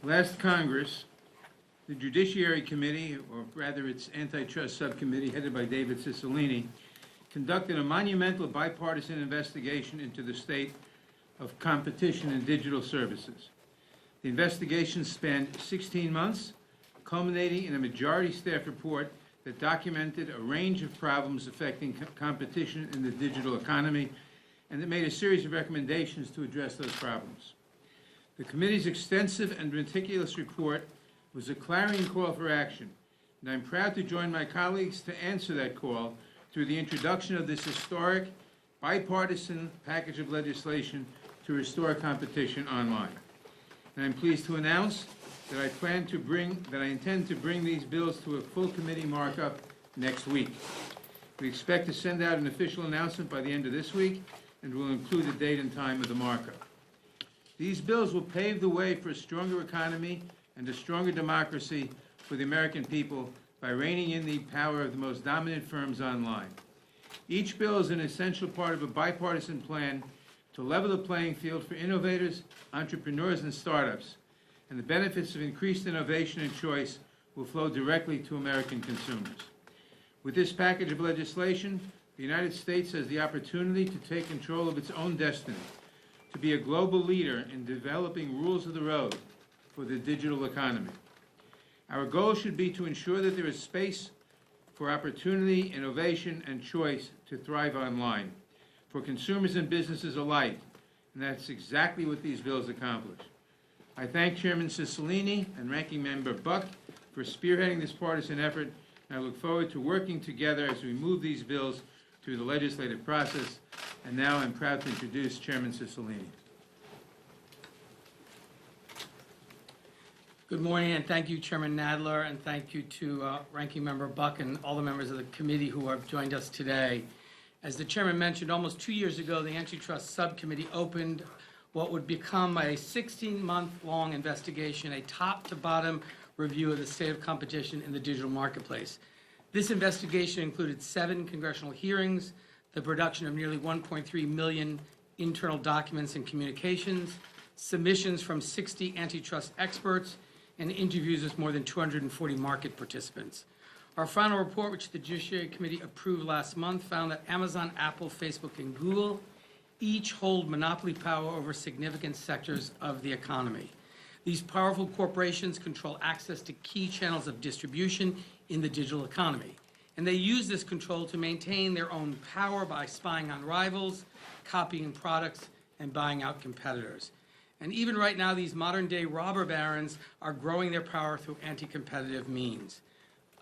Last Congress, the Judiciary Committee, or rather its antitrust subcommittee, headed by David Cicilline, conducted a monumental bipartisan investigation into the state of competition in digital services. The investigation spanned 16 months, culminating in a majority staff report that documented a range of problems affecting competition in the digital economy, and that made a series of recommendations to address those problems. The committee's extensive and meticulous report was a clarion call for action, and I'm proud to join my colleagues to answer that call through the introduction of this historic, bipartisan package of legislation to restore competition online. And I'm pleased to announce that I intend to bring these bills to a full committee markup next week. We expect to send out an official announcement by the end of this week, and will include the date and time of the markup. These bills will pave the way for a stronger economy and a stronger democracy for the American people by reining in the power of the most dominant firms online. Each bill is an essential part of a bipartisan plan to level the playing field for innovators, entrepreneurs, and startups, and the benefits of increased innovation and choice will flow directly to American consumers. With this package of legislation, the United States has the opportunity to take control of its own destiny, to be a global leader in developing rules of the road for the digital economy. Our goal should be to ensure that there is space for opportunity, innovation, and choice to thrive online for consumers and businesses alike, and that's exactly what these bills accomplish. I thank Chairman Cicilline and Ranking Member Buck for spearheading this partisan effort, and I look forward to working together as we move these bills through the legislative process. And now I'm proud to introduce Chairman Cicilline. Good morning, and thank you, Chairman Nadler, and thank you to Ranking Member Buck and all the members of the committee who have joined us today. As the Chairman mentioned, almost 2 years ago, the Antitrust Subcommittee opened what would become a 16-month-long investigation, a top-to-bottom review of the state of competition in the digital marketplace. This investigation included 7 congressional hearings, the production of nearly 1.3 million internal documents and communications, submissions from 60 antitrust experts, and interviews with more than 240 market participants. Our final report, which the Judiciary Committee approved last month, found that Amazon, Apple, Facebook, and Google each hold monopoly power over significant sectors of the economy. These powerful corporations control access to key channels of distribution in the digital economy, and they use this control to maintain their own power by spying on rivals, copying products, and buying out competitors. And even right now, these modern-day robber barons are growing their power through anti-competitive means.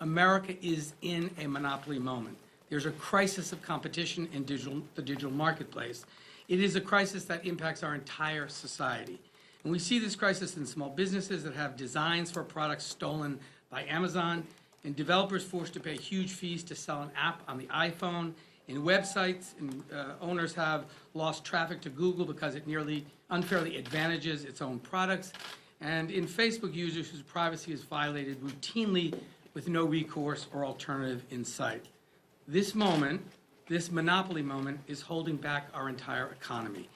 America is in a monopoly moment. There's a crisis of competition in the digital marketplace. It is a crisis that impacts our entire society. And we see this crisis in small businesses that have designs for products stolen by Amazon, in developers forced to pay huge fees to sell an app on the iPhone, in websites, and owners have lost traffic to Google because it nearly unfairly advantages its own products, and in Facebook users whose privacy is violated routinely with no recourse or alternative in sight. This moment, this monopoly moment, is holding back our entire economy.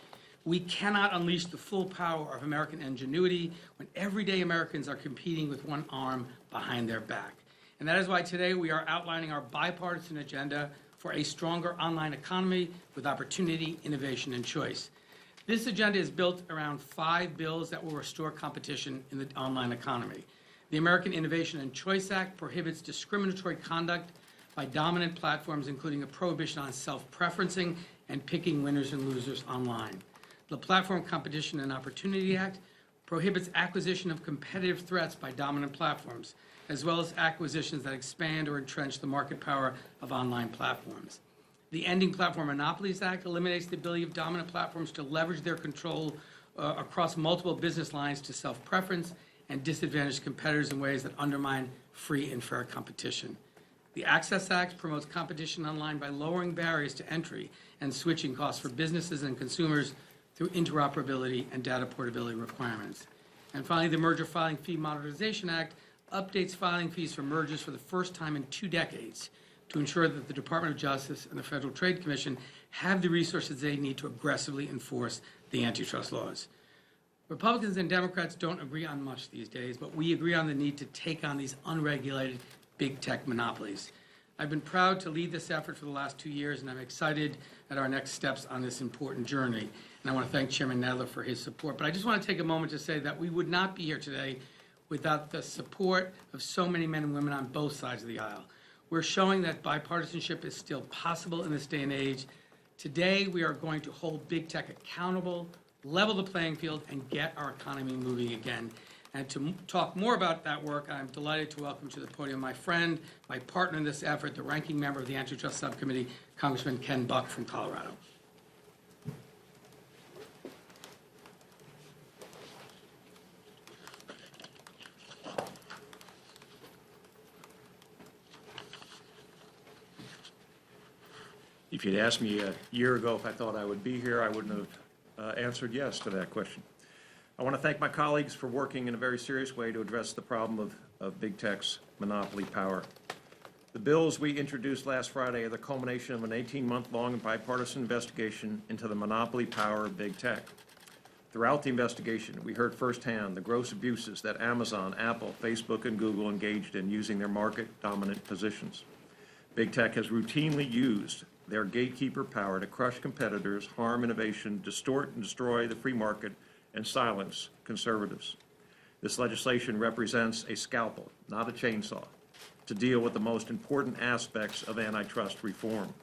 We cannot unleash the full power of American ingenuity when everyday Americans are competing with one arm behind their back. And that is why today we are outlining our bipartisan agenda for a stronger online economy with opportunity, innovation, and choice. This agenda is built around 5 bills that will restore competition in the online economy. The American Innovation and Choice Act prohibits discriminatory conduct by dominant platforms, including a prohibition on self-preferencing and picking winners and losers online. The Platform Competition and Opportunity Act prohibits acquisition of competitive threats by dominant platforms, as well as acquisitions that expand or entrench the market power of online platforms. The Ending Platform Monopolies Act eliminates the ability of dominant platforms to leverage their control across multiple business lines to self-preference and disadvantage competitors in ways that undermine free and fair competition. The Access Act promotes competition online by lowering barriers to entry and switching costs for businesses and consumers through interoperability and data portability requirements. And finally, the Merger Filing Fee Modernization Act updates filing fees for mergers for the first time in 2 decades to ensure that the Department of Justice and the Federal Trade Commission have the resources they need to aggressively enforce the antitrust laws. Republicans and Democrats don't agree on much these days, but we agree on the need to take on these unregulated big tech monopolies. I've been proud to lead this effort for the last 2 years, and I'm excited at our next steps on this important journey. And I want to thank Chairman Nadler for his support. But I just want to take a moment to say that we would not be here today without the support of so many men and women on both sides of the aisle. We're showing that bipartisanship is still possible in this day and age. Today, we are going to hold big tech accountable, level the playing field, and get our economy moving again. And to talk more about that work, I'm delighted to welcome to the podium my friend, my partner in this effort, the ranking member of the Antitrust Subcommittee, Congressman Ken Buck from Colorado. If you'd asked me a year ago if I thought I would be here, I wouldn't have answered yes to that question. I want to thank my colleagues for working in a very serious way to address the problem of big tech's monopoly power. The bills we introduced last Friday are the culmination of an 18-month-long bipartisan investigation into the monopoly power of big tech. Throughout the investigation, we heard firsthand the gross abuses that Amazon, Apple, Facebook, and Google engaged in using their market-dominant positions. Big tech has routinely used their gatekeeper power to crush competitors, harm innovation, distort and destroy the free market, and silence conservatives. This legislation represents a scalpel, not a chainsaw, to deal with the most important aspects of antitrust reform.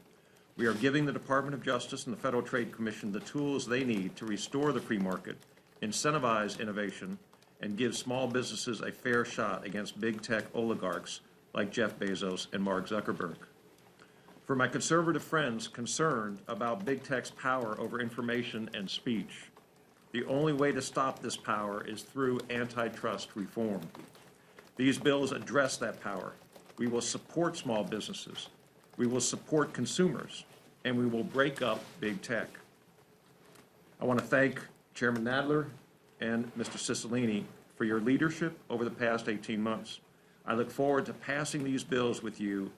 We are giving the Department of Justice and the Federal Trade Commission the tools they need to restore the free market, incentivize innovation, and give small businesses a fair shot against big tech oligarchs like Jeff Bezos and Mark Zuckerberg. For my conservative friends concerned about big tech's power over information and speech, the only way to stop this power is through antitrust reform. These bills address that power. We will support small businesses. We will support consumers, and we will break up big tech. I want to thank Chairman Nadler and Mr. Cicilline for your leadership over the past 18 months. I look forward to passing these bills with you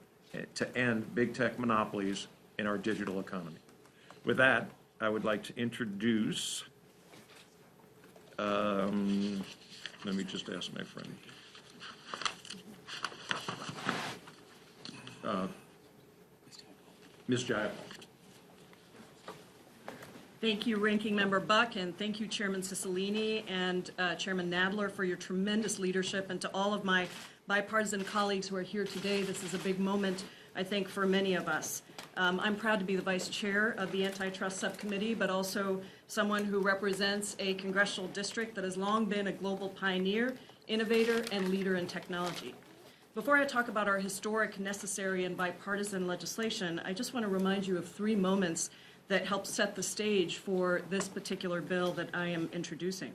to end big tech monopolies in our digital economy. With that, I would like to introduce, let me just ask my friend. Ms. Jayapal. Thank you, Ranking Member Buck, and thank you, Chairman Cicilline and Chairman Nadler, for your tremendous leadership, and to all of my bipartisan colleagues who are here today. This is a big moment, I think, for many of us. I'm proud to be the Vice Chair of the Antitrust Subcommittee, but also someone who represents a congressional district that has long been a global pioneer, innovator, and leader in technology. Before I talk about our historic, necessary, and bipartisan legislation, I just want to remind you of 3 moments that helped set the stage for this particular bill that I am introducing.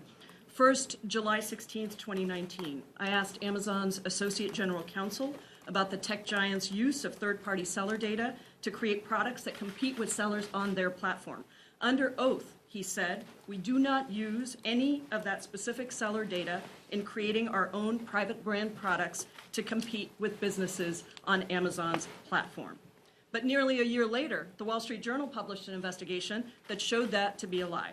First, July 16th, 2019, I asked Amazon's Associate General Counsel about the tech giant's use of third-party seller data to create products that compete with sellers on their platform. Under oath, he said, we do not use any of that specific seller data in creating our own private brand products to compete with businesses on Amazon's platform. But nearly a year later, the Wall Street Journal published an investigation that showed that to be a lie.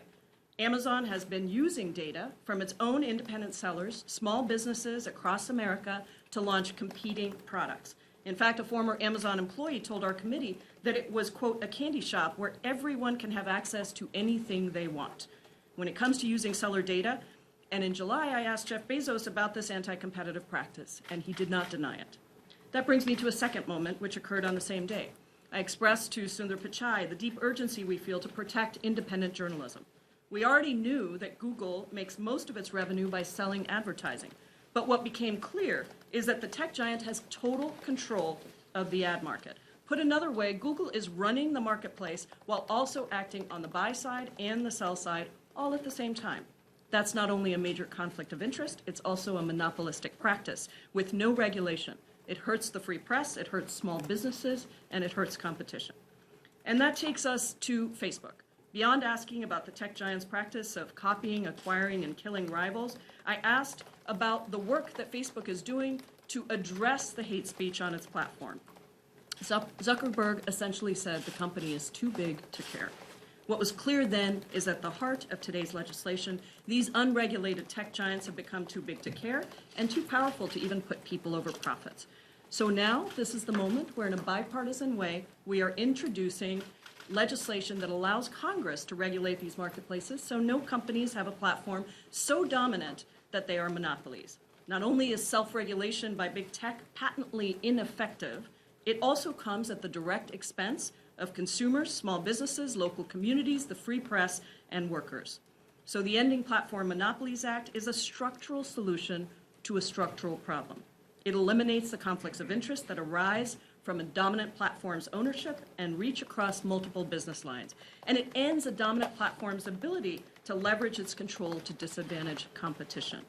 Amazon has been using data from its own independent sellers, small businesses across America, to launch competing products. In fact, a former Amazon employee told our committee that it was, quote, a candy shop where everyone can have access to anything they want. When it comes to using seller data, and in July I asked Jeff Bezos about this anti-competitive practice, and he did not deny it. That brings me to a second moment, which occurred on the same day. I expressed to Sundar Pichai the deep urgency we feel to protect independent journalism. We already knew that Google makes most of its revenue by selling advertising. But what became clear is that the tech giant has total control of the ad market. Put another way, Google is running the marketplace while also acting on the buy side and the sell side all at the same time. That's not only a major conflict of interest, it's also a monopolistic practice with no regulation. It hurts the free press, it hurts small businesses, and it hurts competition. And that takes us to Facebook. Beyond asking about the tech giant's practice of copying, acquiring, and killing rivals, I asked about the work that Facebook is doing to address the hate speech on its platform. Zuckerberg essentially said the company is too big to care. What was clear then is at the heart of today's legislation, these unregulated tech giants have become too big to care and too powerful to even put people over profits. So now, this is the moment where in a bipartisan way, we are introducing legislation that allows Congress to regulate these marketplaces so no companies have a platform so dominant that they are monopolies. Not only is self-regulation by big tech patently ineffective, it also comes at the direct expense of consumers, small businesses, local communities, the free press, and workers. So the Ending Platform Monopolies Act is a structural solution to a structural problem. It eliminates the conflicts of interest that arise from a dominant platform's ownership and reach across multiple business lines. And it ends a dominant platform's ability to leverage its control to disadvantage competition.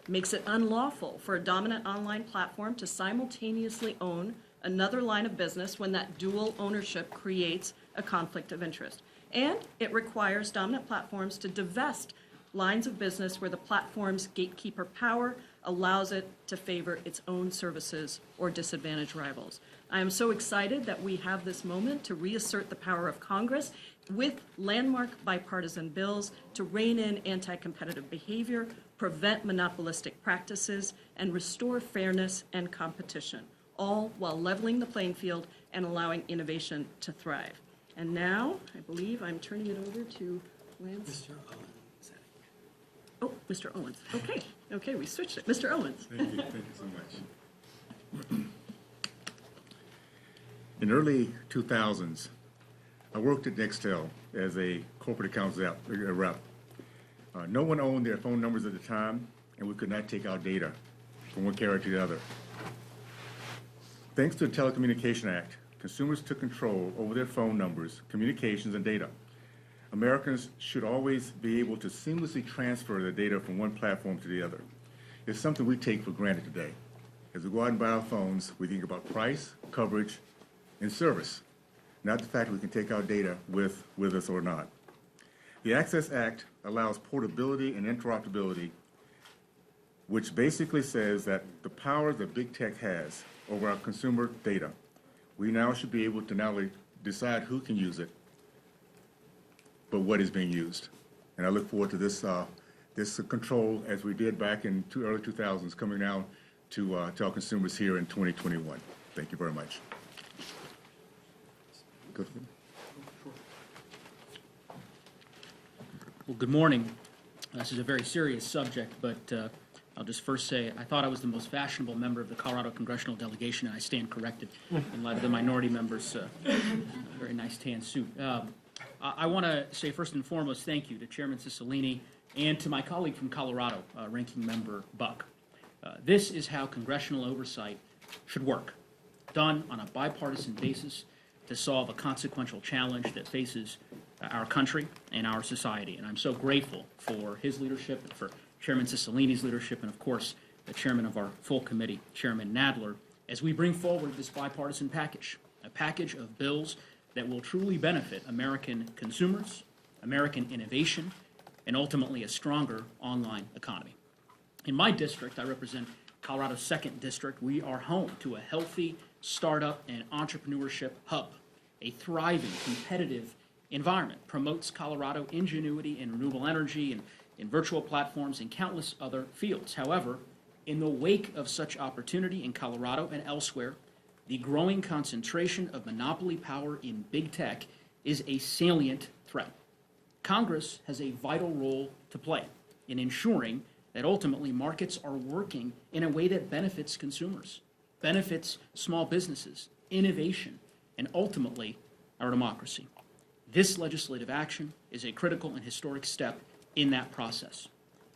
It makes it unlawful for a dominant online platform to simultaneously own another line of business when that dual ownership creates a conflict of interest. And it requires dominant platforms to divest lines of business where the platform's gatekeeper power allows it to favor its own services or disadvantage rivals. I am so excited that we have this moment to reassert the power of Congress with landmark bipartisan bills to rein in anti-competitive behavior, prevent monopolistic practices, and restore fairness and competition, all while leveling the playing field and allowing innovation to thrive. And now, I believe I'm turning it over to Lance. Mr. Owens. Oh, Mr. Owens. Okay, we switched it. Mr. Owens. Thank you so much. In early 2000s, I worked at Nextel as a corporate accounts rep. No one owned their phone numbers at the time, and we could not take our data from one carrier to the other. Thanks to the Telecommunication Act, consumers took control over their phone numbers, communications, and data. Americans should always be able to seamlessly transfer their data from one platform to the other. It's something we take for granted today. As we go out and buy our phones, we think about price, coverage, and service, not the fact that we can take our data with us or not. The Access Act allows portability and interoperability, which basically says that the power that big tech has over our consumer data, we now should be able to not only decide who can use it, but what is being used. And I look forward to this control, as we did back in early 2000s, coming now to our consumers here in 2021. Thank you very much. Go ahead. Well, good morning. This is a very serious subject, but I'll just first say I thought I was the most fashionable member of the Colorado congressional delegation, and I stand corrected in light of the minority members' very nice tan suit. I want to say first and foremost thank you to Chairman Cicilline and to my colleague from Colorado, Ranking Member Buck. This is how congressional oversight should work, done on a bipartisan basis to solve a consequential challenge that faces our country and our society. And I'm so grateful for his leadership and for Chairman Cicilline's leadership and, of course, the chairman of our full committee, Chairman Nadler, as we bring forward this bipartisan package, a package of bills that will truly benefit American consumers, American innovation, and ultimately a stronger online economy. In my district, I represent Colorado's 2nd District. We are home to a healthy startup and entrepreneurship hub. A thriving, competitive environment promotes Colorado ingenuity in renewable energy and in virtual platforms and countless other fields. However, in the wake of such opportunity in Colorado and elsewhere, the growing concentration of monopoly power in big tech is a salient threat. Congress has a vital role to play in ensuring that ultimately markets are working in a way that benefits consumers, benefits small businesses, innovation, and ultimately our democracy. This legislative action is a critical and historic step in that process.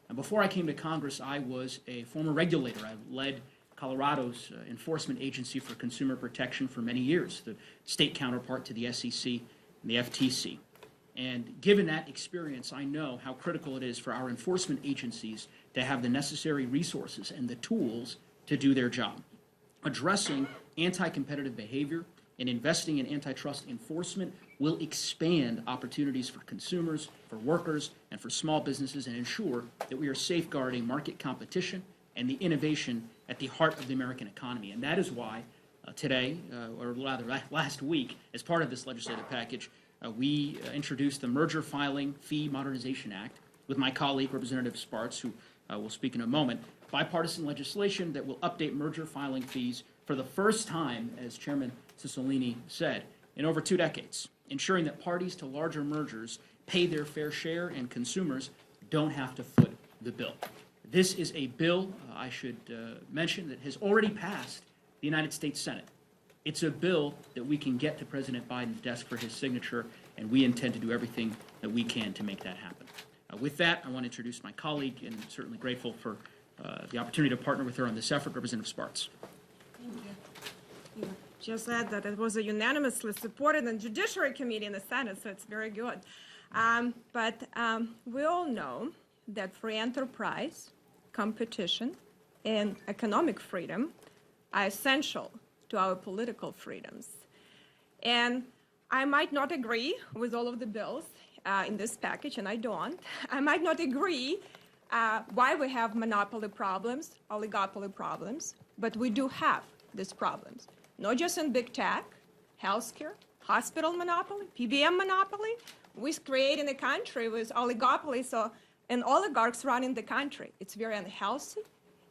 And before I came to Congress, I was a former regulator. I led Colorado's Enforcement Agency for Consumer Protection for many years, the state counterpart to the SEC and the FTC. And given that experience, I know how critical it is for our enforcement agencies to have the necessary resources and the tools to do their job. Addressing anti-competitive behavior and investing in antitrust enforcement will expand opportunities for consumers, for workers, and for small businesses, and ensure that we are safeguarding market competition and the innovation at the heart of the American economy. And that is why today, or rather last week, as part of this legislative package, we introduced the Merger Filing Fee Modernization Act with my colleague, Representative Sparks, who will speak in a moment. Bipartisan legislation that will update merger filing fees for the first time, as Chairman Cicilline said, in over 2 decades, ensuring that parties to larger mergers pay their fair share and consumers don't have to foot the bill. This is a bill, I should mention, that has already passed the United States Senate. It's a bill that we can get to President Biden's desk for his signature, and we intend to do everything that we can to make that happen. With that, I want to introduce my colleague, and certainly grateful for the opportunity to partner with her on this effort, Representative Sparks. Thank you. Just add that it was unanimously supported in Judiciary Committee in the Senate, so it's very good. But we all know that free enterprise, competition, and economic freedom are essential to our political freedoms. And I might not agree with all of the bills in this package, and I don't. I might not agree why we have monopoly problems, oligopoly problems, but we do have these problems. Not just in big tech, healthcare, hospital monopoly, PBM monopoly. We're creating a country with oligopolies and oligarchs running the country. It's very unhealthy,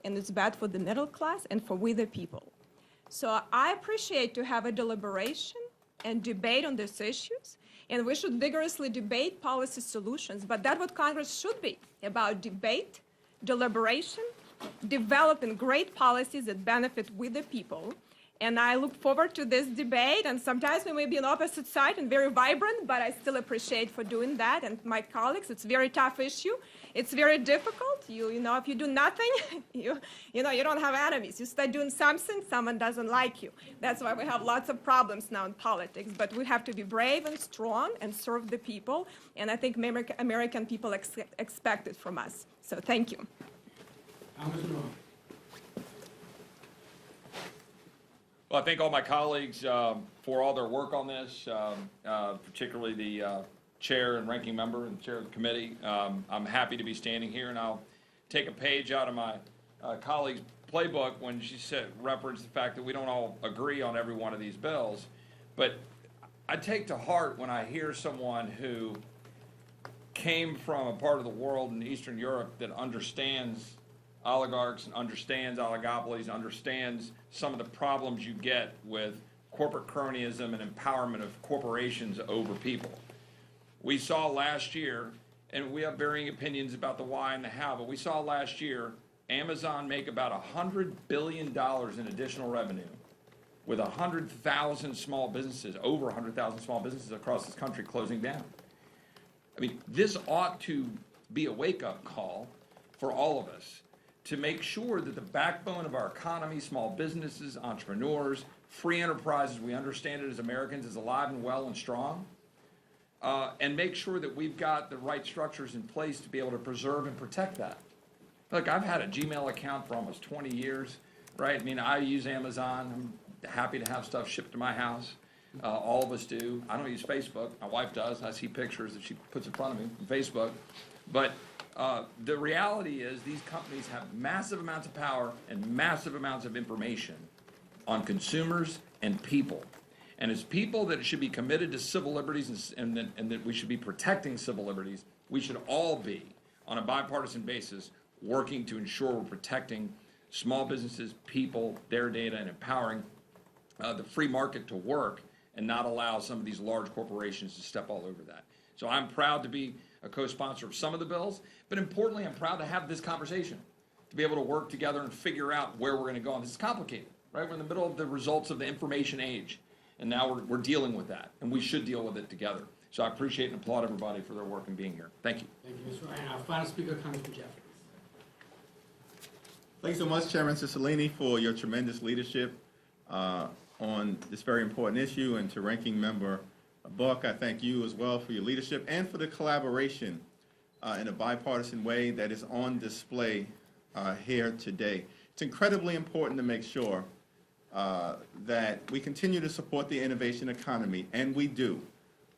and it's bad for the middle class and for we the people. So I appreciate to have a deliberation and debate on these issues, and we should vigorously debate policy solutions, but that's what Congress should be, about debate, deliberation, developing great policies that benefit we the people. And I look forward to this debate, and sometimes we may be on opposite side and very vibrant, but I still appreciate for doing that. And my colleagues, it's a very tough issue. It's very difficult. You know, if you do nothing, you don't have enemies. You start doing something, someone doesn't like you. That's why we have lots of problems now in politics. But we have to be brave and strong and serve the people. And I think American people expect it from us. So thank you. Well, I thank all my colleagues for all their work on this, particularly the chair and ranking member and chair of the committee. I'm happy to be standing here, and I'll take a page out of my colleague's playbook when she referenced the fact that we don't all agree on every one of these bills. But I take to heart when I hear someone who came from a part of the world in Eastern Europe that understands oligarchs and understands oligopolies, understands some of the problems you get with corporate cronyism and empowerment of corporations over people. We saw last year, and we have varying opinions about the why and the how, but we saw last year Amazon make about $100 billion in additional revenue with 100,000 small businesses, over 100,000 small businesses across this country closing down. I mean, this ought to be a wake-up call for all of us to make sure that the backbone of our economy, small businesses, entrepreneurs, free enterprises, we understand it as Americans, is alive and well and strong, and make sure that we've got the right structures in place to be able to preserve and protect that. Look, I've had a Gmail account for almost 20 years, right? I mean, I use Amazon. I'm happy to have stuff shipped to my house. All of us do. I don't use Facebook. My wife does. I see pictures that she puts in front of me on Facebook. But the reality is these companies have massive amounts of power and massive amounts of information on consumers and people. And as people that should be committed to civil liberties and that we should be protecting civil liberties, we should all be, on a bipartisan basis, working to ensure we're protecting small businesses, people, their data, and empowering the free market to work and not allow some of these large corporations to step all over that. So I'm proud to be a co-sponsor of some of the bills, but importantly, I'm proud to have this conversation, to be able to work together and figure out where we're going to go. And this is complicated, right? We're in the middle of the results of the information age, and now we're dealing with that, and we should deal with it together. So I appreciate and applaud everybody for their work and being here. Thank you. Thank you, Mr. Ryan. Our final speaker, Congressman Jeffries. Thanks so much, Chairman Cicilline, for your tremendous leadership on this very important issue, and to Ranking Member Buck, I thank you as well for your leadership and for the collaboration in a bipartisan way that is on display here today. It's incredibly important to make sure that we continue to support the innovation economy, and we do.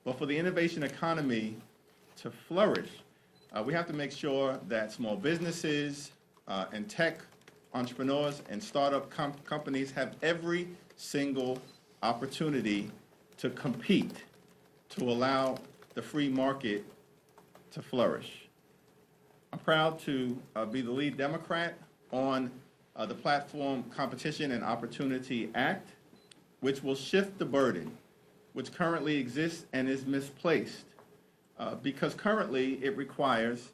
But for the innovation economy to flourish, we have to make sure that small businesses and tech entrepreneurs and startup companies have every single opportunity to compete, to allow the free market to flourish. I'm proud to be the lead Democrat on the Platform Competition and Opportunity Act, which will shift the burden which currently exists and is misplaced, because currently it requires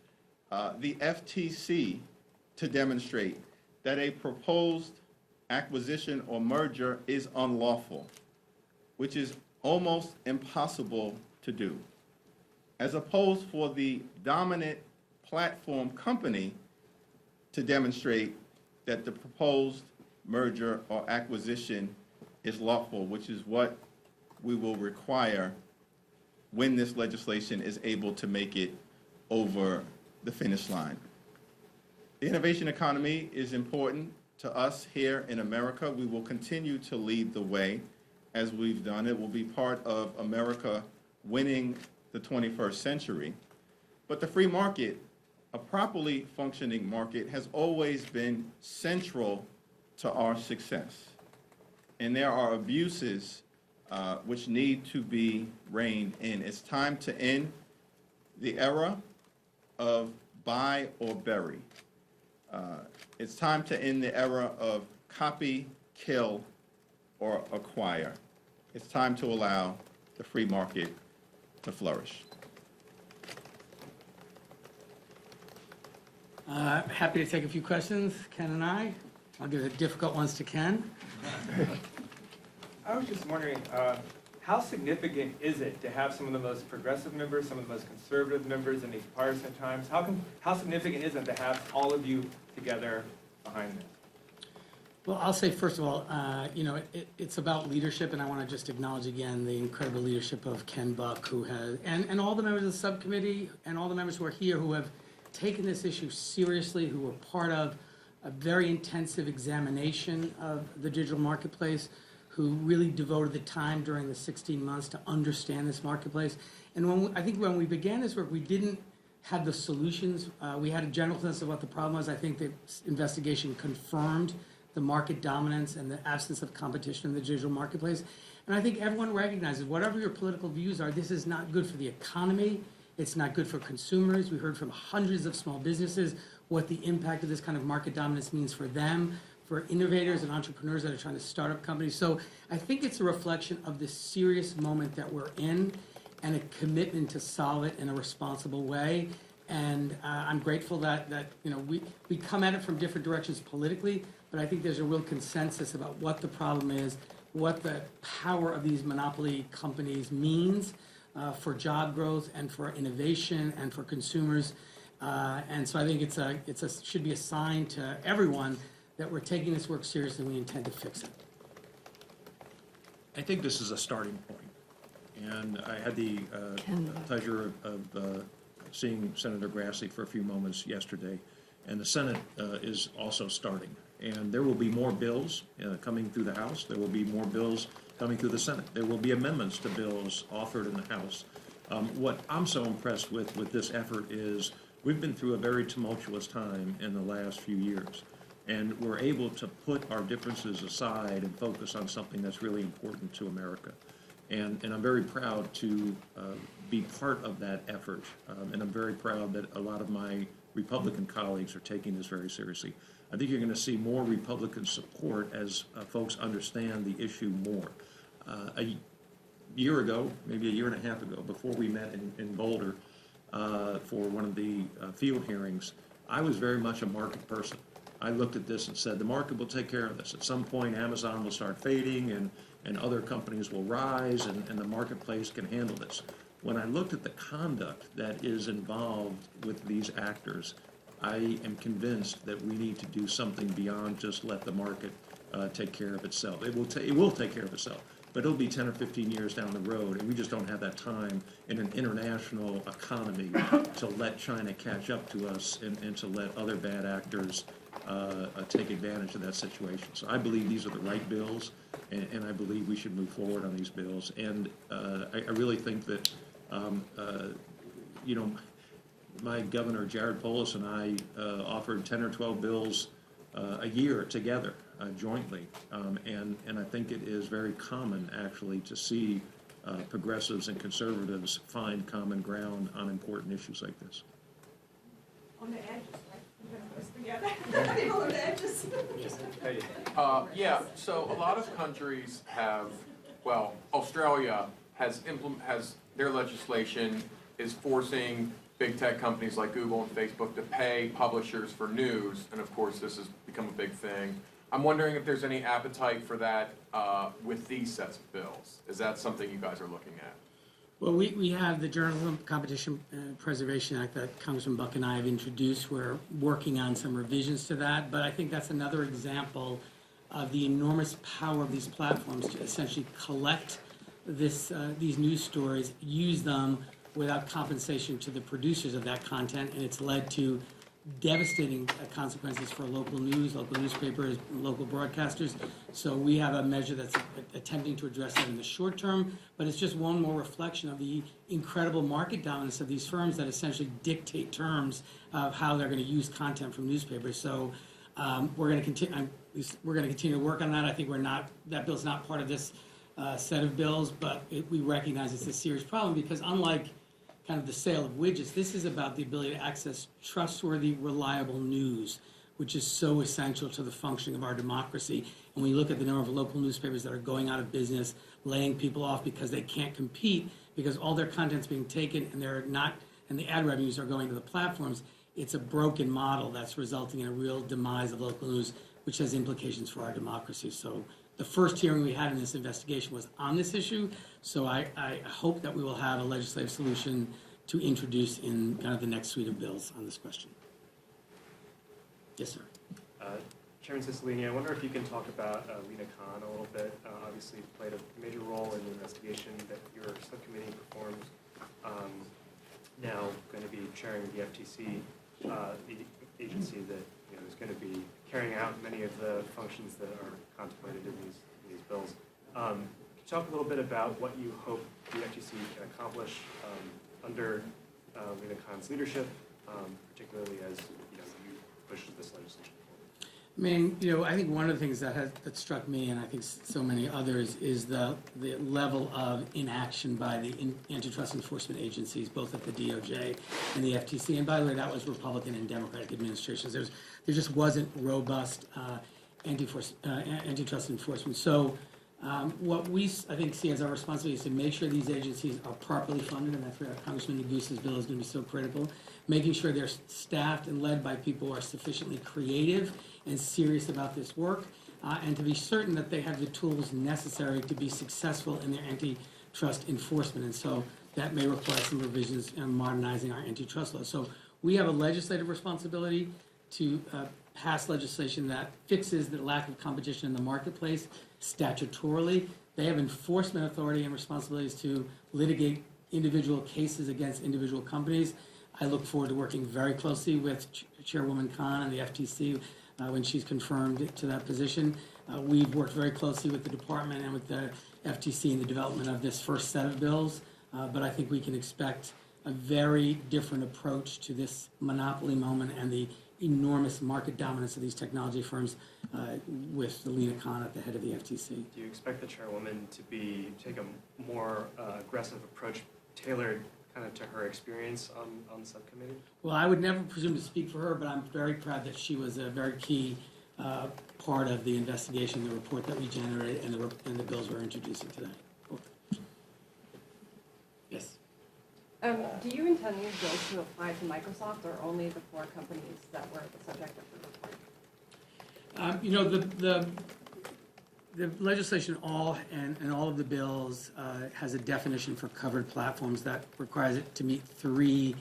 the FTC to demonstrate that a proposed acquisition or merger is unlawful, which is almost impossible to do, as opposed for the dominant platform company to demonstrate that the proposed merger or acquisition is lawful, which is what we will require when this legislation is able to make it over the finish line. The innovation economy is important to us here in America. We will continue to lead the way as we've done. It will be part of America winning the 21st century. But the free market, a properly functioning market, has always been central to our success. And there are abuses which need to be reined in. It's time to end the era of buy or bury. It's time to end the era of copy, kill, or acquire. It's time to allow the free market to flourish. Happy to take a few questions, Ken and I. I'll give the difficult ones to Ken. I was just wondering, how significant is it to have some of the most progressive members, some of the most conservative members in these partisan times? How significant is it to have all of you together behind this? Well, I'll say, first of all, it's about leadership, and I want to just acknowledge again the incredible leadership of Ken Buck, who has, and all the members of the subcommittee, and all the members who are here who have taken this issue seriously, who were part of a very intensive examination of the digital marketplace, who really devoted the time during the 16 months to understand this marketplace. And I think when we began this work, we didn't have the solutions. We had a general sense of what the problem was. I think the investigation confirmed the market dominance and the absence of competition in the digital marketplace. And I think everyone recognizes, whatever your political views are, this is not good for the economy. It's not good for consumers. We heard from hundreds of small businesses what the impact of this kind of market dominance means for them, for innovators and entrepreneurs that are trying to start up companies. So I think it's a reflection of the serious moment that we're in and a commitment to solve it in a responsible way. And I'm grateful that we come at it from different directions politically, but I think there's a real consensus about what the problem is, what the power of these monopoly companies means for job growth and for innovation and for consumers. And so I think it should be a sign to everyone that we're taking this work seriously and we intend to fix it. I think this is a starting point. And I had the pleasure of seeing Senator Grassley for a few moments yesterday. And the Senate is also starting. And there will be more bills coming through the House. There will be more bills coming through the Senate. There will be amendments to bills offered in the House. What I'm so impressed with this effort is we've been through a very tumultuous time in the last few years. And we're able to put our differences aside and focus on something that's really important to America. And I'm very proud to be part of that effort. And I'm very proud that a lot of my Republican colleagues are taking this very seriously. I think you're going to see more Republican support as folks understand the issue more. A year ago, maybe a year and a half ago, before we met in Boulder for one of the field hearings, I was very much a market person. I looked at this and said, the market will take care of this. At some point, Amazon will start fading and other companies will rise and the marketplace can handle this. When I looked at the conduct that is involved with these actors, I am convinced that we need to do something beyond just let the market take care of itself. It will take care of itself, but it'll be 10 or 15 years down the road, and we just don't have that time in an international economy to let China catch up to us and to let other bad actors take advantage of that situation. So I believe these are the right bills, and I believe we should move forward on these bills. And I really think that, my governor, Jared Polis, and I offered 10 or 12 bills a year together jointly. And I think it is very common, actually, to see progressives and conservatives find common ground on important issues like this. On the edges, right? Together. On the edges. Yeah, so a lot of countries have, well, Australia has their legislation is forcing big tech companies like Google and Facebook to pay publishers for news, and of course this has become a big thing. I'm wondering if there's any appetite for that with these sets of bills. Is that something you guys are looking at? Well, we have the Journalism Competition Preservation Act that Congressman Buck and I have introduced. We're working on some revisions to that, but I think that's another example of the enormous power of these platforms to essentially collect these news stories, use them without compensation to the producers of that content, and it's led to devastating consequences for local news, local newspapers, local broadcasters. So we have a measure that's attempting to address that in the short term, but it's just one more reflection of the incredible market dominance of these firms that essentially dictate terms of how they're going to use content from newspapers. So we're going to continue to work on that. I think that bill's not part of this set of bills, but we recognize it's a serious problem because unlike kind of the sale of widgets, this is about the ability to access trustworthy, reliable news, which is so essential to the functioning of our democracy. And when you look at the number of local newspapers that are going out of business, laying people off because they can't compete, because all their content's being taken and the ad revenues are going to the platforms, it's a broken model that's resulting in a real demise of local news, which has implications for our democracy. So the first hearing we had in this investigation was on this issue, so I hope that we will have a legislative solution to introduce in kind of the next suite of bills on this question. Yes, sir. Chairman Cicilline, I wonder if you can talk about Lena Khan a little bit. Obviously played a major role in the investigation that your subcommittee performed. Now going to be chairing the FTC, the agency that is going to be carrying out many of the functions that are contemplated in these bills. Can you talk a little bit about what you hope the FTC can accomplish under Lena Khan's leadership, particularly as you push this legislation forward? I mean, I think one of the things that struck me, and I think so many others, is the level of inaction by the antitrust enforcement agencies, both at the DOJ and the FTC. And by the way, that was Republican and Democratic administrations. There just wasn't robust antitrust enforcement. So what we, I think, see as our responsibility is to make sure these agencies are properly funded, and that's where Congressman Negus's bill is going to be so critical, making sure they're staffed and led by people who are sufficiently creative and serious about this work, and to be certain that they have the tools necessary to be successful in their antitrust enforcement. And so that may require some revisions in modernizing our antitrust law. So we have a legislative responsibility to pass legislation that fixes the lack of competition in the marketplace statutorily. They have enforcement authority and responsibilities to litigate individual cases against individual companies. I look forward to working very closely with Chairwoman Khan and the FTC when she's confirmed to that position. We've worked very closely with the department and with the FTC in the development of this first set of bills, but I think we can expect a very different approach to this monopoly moment and the enormous market dominance of these technology firms with Lena Khan at the head of the FTC. Do you expect the chairwoman to take a more aggressive approach, tailored kind of to her experience on the subcommittee? Well, I would never presume to speak for her, but I'm very proud that she was a very key part of the investigation, the report that we generated, and the bills we're introducing today. Yes. Do you intend these bills to apply to Microsoft or only the 4 companies that were the subject of the report? The legislation and all of the bills has a definition for covered platforms that requires it to meet 3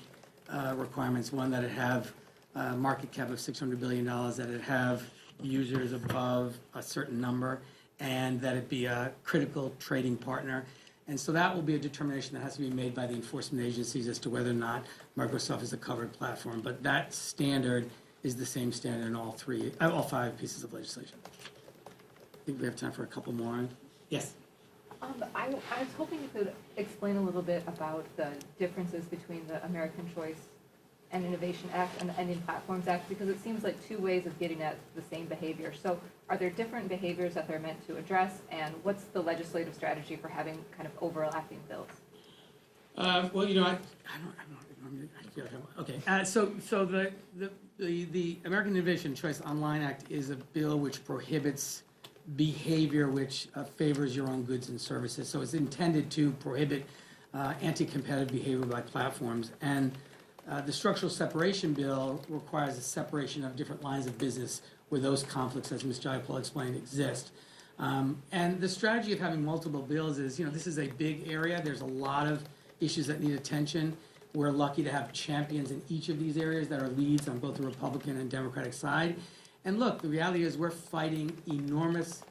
requirements. One, that it have a market cap of $600 billion, that it have users above a certain number, and that it be a critical trading partner. And so that will be a determination that has to be made by the enforcement agencies as to whether or not Microsoft is a covered platform. But that standard is the same standard in all 5 pieces of legislation. I think we have time for a couple more. Yes? I was hoping you could explain a little bit about the differences between the American Choice and Innovation Act and the Ending Platforms Act? Because it seems like two ways of getting at the same behavior. So are there different behaviors that they're meant to address, and what's the legislative strategy for having kind of overlapping bills? Well, you know, I don't, okay, so the American Innovation Choice Online Act is a bill which prohibits behavior which favors your own goods and services. So it's intended to prohibit anti-competitive behavior by platforms. And the structural separation bill requires a separation of different lines of business where those conflicts, as Ms. Jayapal explained, exist. And the strategy of having multiple bills is, you know, this is a big area. There's a lot of issues that need attention. We're lucky to have champions in each of these areas that are leads on both the Republican and Democratic side. And look, the reality is we're fighting enormous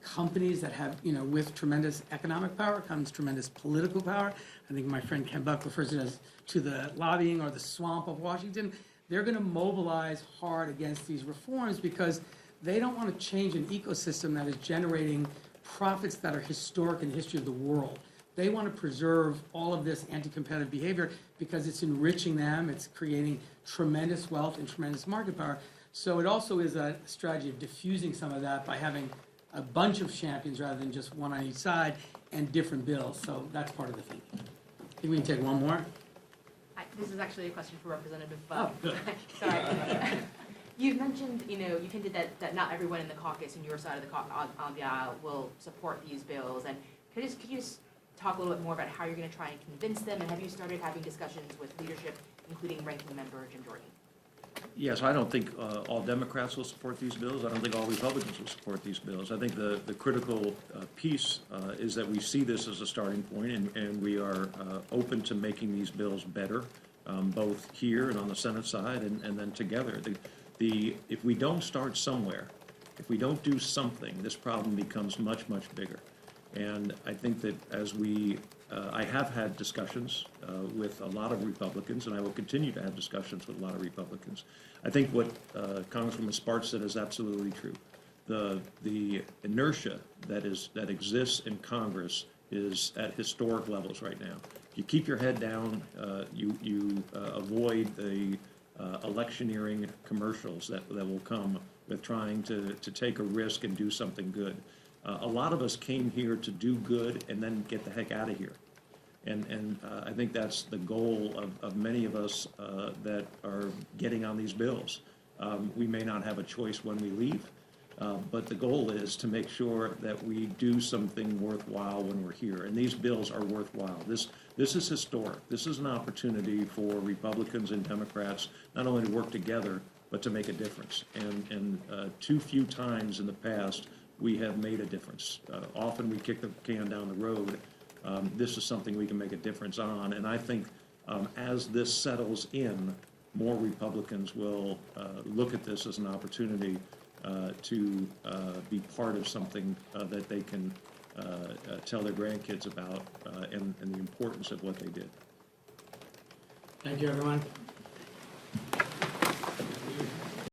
companies that have, you know, with tremendous economic power comes tremendous political power. I think my friend Ken Buck refers to it as to the lobbying or the swamp of Washington. They're going to mobilize hard against these reforms because they don't want to change an ecosystem that is generating profits that are historic in the history of the world. They want to preserve all of this anti-competitive behavior because it's enriching them, it's creating tremendous wealth and tremendous market power. So it also is a strategy of diffusing some of that by having a bunch of champions rather than just one on each side and different bills. So that's part of the thing. I think we can take one more. This is actually a question for Representative Oh, good. Sorry. You've mentioned, you know, you've hinted that not everyone in the caucus and your side of the on the aisle will support these bills. And could you just talk a little bit more about how you're going to try and convince them? And have you started having discussions with leadership, including Ranking Member Jim Jordan? Yes, I don't think all Democrats will support these bills. I don't think all Republicans will support these bills. I think the critical piece is that we see this as a starting point, and we are open to making these bills better, both here and on the Senate side, and then together. If we don't start somewhere, if we don't do something, this problem becomes much, much bigger. And I think that as I have had discussions with a lot of Republicans, and I will continue to have discussions with a lot of Republicans. I think what Congresswoman Sparks said is absolutely true. The inertia that exists in Congress is at historic levels right now. You keep your head down, you avoid the electioneering commercials that will come with trying to take a risk and do something good. A lot of us came here to do good and then get the heck out of here. And I think that's the goal of many of us that are getting on these bills. We may not have a choice when we leave, but the goal is to make sure that we do something worthwhile when we're here. And these bills are worthwhile. This is historic. This is an opportunity for Republicans and Democrats not only to work together, but to make a difference. And too few times in the past, we have made a difference. Often we kick the can down the road. This is something we can make a difference on. And I think as this settles in, more Republicans will look at this as an opportunity to be part of something that they can tell their grandkids about and the importance of what they did. Thank you, everyone.